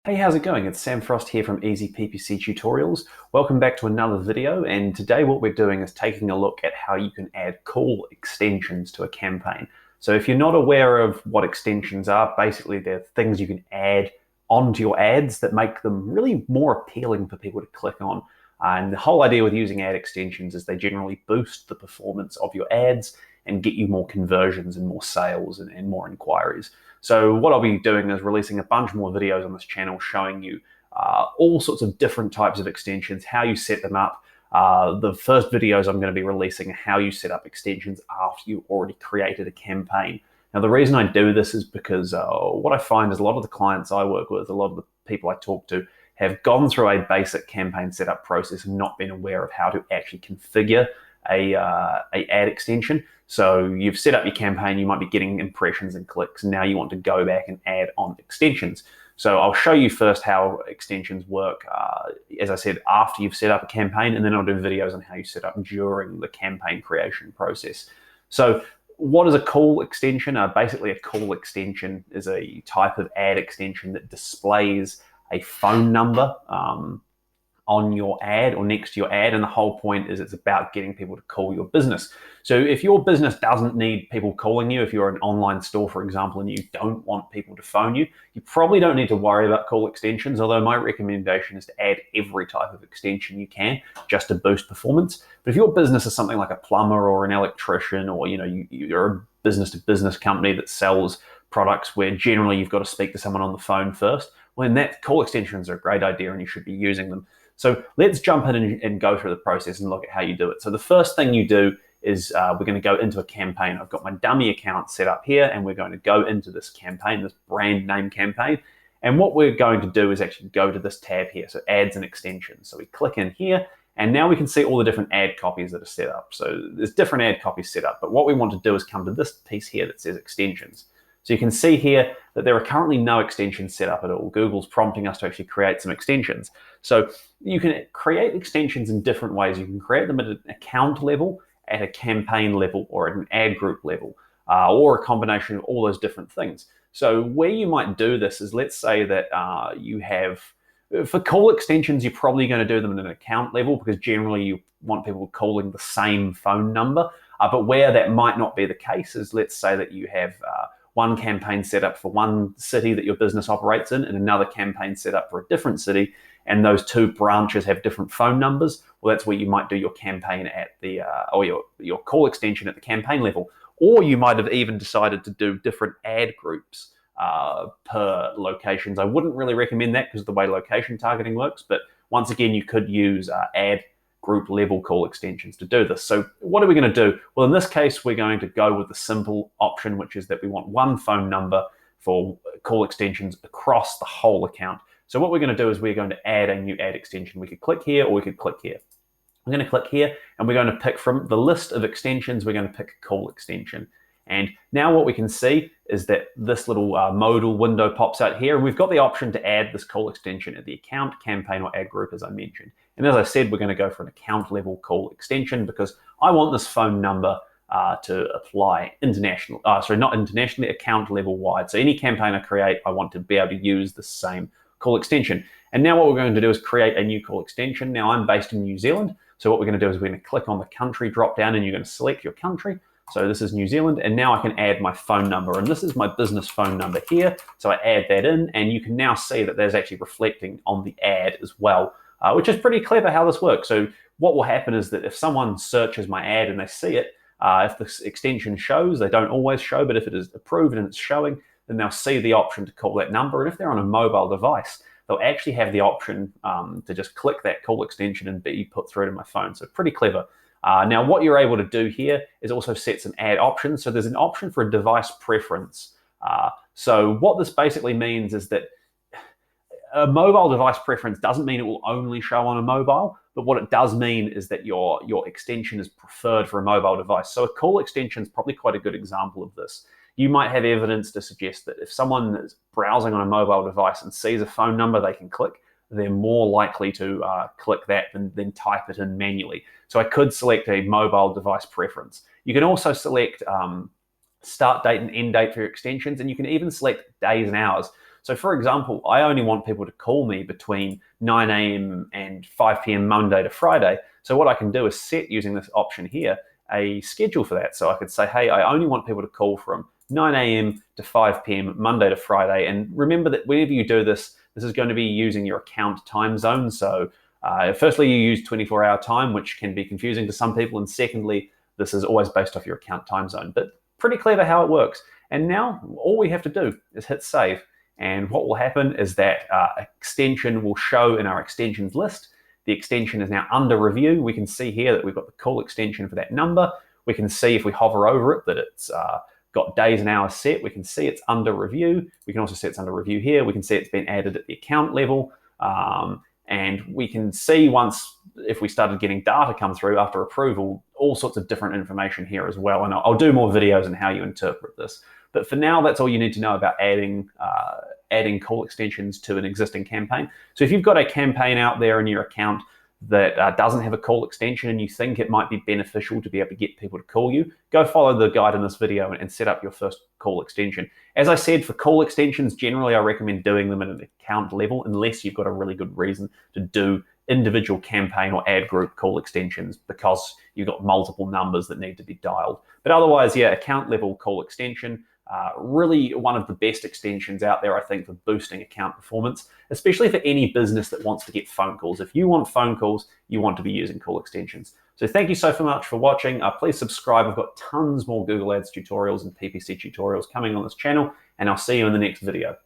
Hey, how's it going? It's Sam Frost here from Easy PPC Tutorials. Welcome back to another video, and today what we're doing is taking a look at how you can add cool extensions to a campaign. So if you're not aware of what extensions are, basically they're things you can add onto your ads that make them really more appealing for people to click on. And the whole idea with using ad extensions is they generally boost the performance of your ads and get you more conversions and more sales and more inquiries. So what I'll be doing is releasing a bunch more videos on this channel showing you all sorts of different types of extensions, how you set them up. The first videos I'm going to be releasing are how you set up extensions after you already created a campaign. Now, the reason I do this is because what I find is a lot of the clients I work with, a lot of the people I talk to, have gone through a basic campaign setup process and not been aware of how to actually configure a ad extension. So you've set up your campaign, you might be getting impressions and clicks, and now you want to go back and add on extensions. So I'll show you first how extensions work, as I said, after you've set up a campaign, and then I'll do videos on how you set up during the campaign creation process. So what is a call extension? Basically, a call extension is a type of ad extension that displays a phone number on your ad or next to your ad, and the whole point is it's about getting people to call your business. So if your business doesn't need people calling you, if you're an online store, for example, and you don't want people to phone you, you probably don't need to worry about call extensions, although my recommendation is to add every type of extension you can just to boost performance. But if your business is something like a plumber or an electrician, or you're a business-to-business company that sells products where generally you've got to speak to someone on the phone first, well, then that call extensions are a great idea and you should be using them. So let's jump in and go through the process and look at how you do it. So the first thing you do is we're going to go into a campaign. I've got my dummy account set up here, and we're going to go into this campaign, this brand name campaign. And what we're going to do is actually go to this tab here, so ads and extensions. So we click in here, and now we can see all the different ad copies that are set up. So there's different ad copies set up, but what we want to do is come to this piece here that says extensions. So you can see here that there are currently no extensions set up at all. Google's prompting us to actually create some extensions. So you can create extensions in different ways. You can create them at an account level, at a campaign level, or at an ad group level, or a combination of all those different things. So where you might do this is, let's say that you have, for call extensions, you're probably going to do them at an account level because generally you want people calling the same phone number. But where that might not be the case is, let's say that you have one campaign set up for one city that your business operates in and another campaign set up for a different city, and those two branches have different phone numbers. Well, that's where you might do your campaign at the, or your call extension at the campaign level. Or you might have even decided to do different ad groups per locations. I wouldn't really recommend that because of the way location targeting works, but once again, you could use ad group level call extensions to do this. So what are we going to do? Well, in this case, we're going to go with the simple option, which is that we want one phone number for call extensions across the whole account. So what we're going to do is we're going to add a new ad extension. We could click here or we could click here. I'm going to click here and we're going to pick from the list of extensions, we're going to pick a call extension. And now what we can see is that this little modal window pops out here, and we've got the option to add this call extension at the account, campaign, or ad group, as I mentioned. And as I said, we're going to go for an account level call extension because I want this phone number to apply international, not internationally, account level wide. So any campaign I create, I want to be able to use the same call extension. And now what we're going to do is create a new call extension. Now I'm based in New Zealand. So what we're going to do is we're going to click on the country drop down, and you're going to select your country. So this is New Zealand, and now I can add my phone number, and this is my business phone number here. So I add that in, and you can now see that there's actually reflecting on the ad as well, which is pretty clever how this works. So what will happen is that if someone searches my ad and they see it, if this extension shows, they don't always show, but if it is approved and it's showing, then they'll see the option to call that number. And if they're on a mobile device, they'll actually have the option to just click that call extension and be put through to my phone. So pretty clever. Now, what you're able to do here is also set some ad options. So there's an option for a device preference. So what this basically means is that a mobile device preference doesn't mean it will only show on a mobile, but what it does mean is that your extension is preferred for a mobile device. So a call extension is probably quite a good example of this. You might have evidence to suggest that if someone is browsing on a mobile device and sees a phone number they can click, they're more likely to click that than type it in manually. So I could select a mobile device preference. You can also select start date and end date for your extensions, and you can even select days and hours. So for example, I only want people to call me between 9 a.m. and 5 p.m. Monday to Friday. So what I can do is set, using this option here, a schedule for that. So I could say, hey, I only want people to call from 9 a.m. to 5 p.m. Monday to Friday. And remember that whenever you do this, this is going to be using your account time zone. So firstly, you use 24-hour time, which can be confusing to some people. And secondly, this is always based off your account time zone. But pretty clever how it works. And now all we have to do is hit save. And what will happen is that extension will show in our extensions list. The extension is now under review. We can see here that we've got the call extension for that number. We can see if we hover over it that it's got days and hours set. We can see it's under review. We can also see it's under review here. We can see it's been added at the account level. And we can see once, if we started getting data come through after approval, all sorts of different information here as well. And I'll do more videos on how you interpret this. But for now, that's all you need to know about adding call extensions to an existing campaign. So if you've got a campaign out there in your account that doesn't have a call extension and you think it might be beneficial to be able to get people to call you, go follow the guide in this video and set up your first call extension. As I said, for call extensions, generally I recommend doing them at an account level unless you've got a really good reason to do individual campaign or ad group call extensions because you've got multiple numbers that need to be dialed. But otherwise, yeah, account level call extension, really one of the best extensions out there, I think, for boosting account performance, especially for any business that wants to get phone calls. If you want phone calls, you want to be using call extensions. So thank you so much for watching. Please subscribe. I've got tons more Google Ads tutorials and PPC tutorials coming on this channel, and I'll see you in the next video.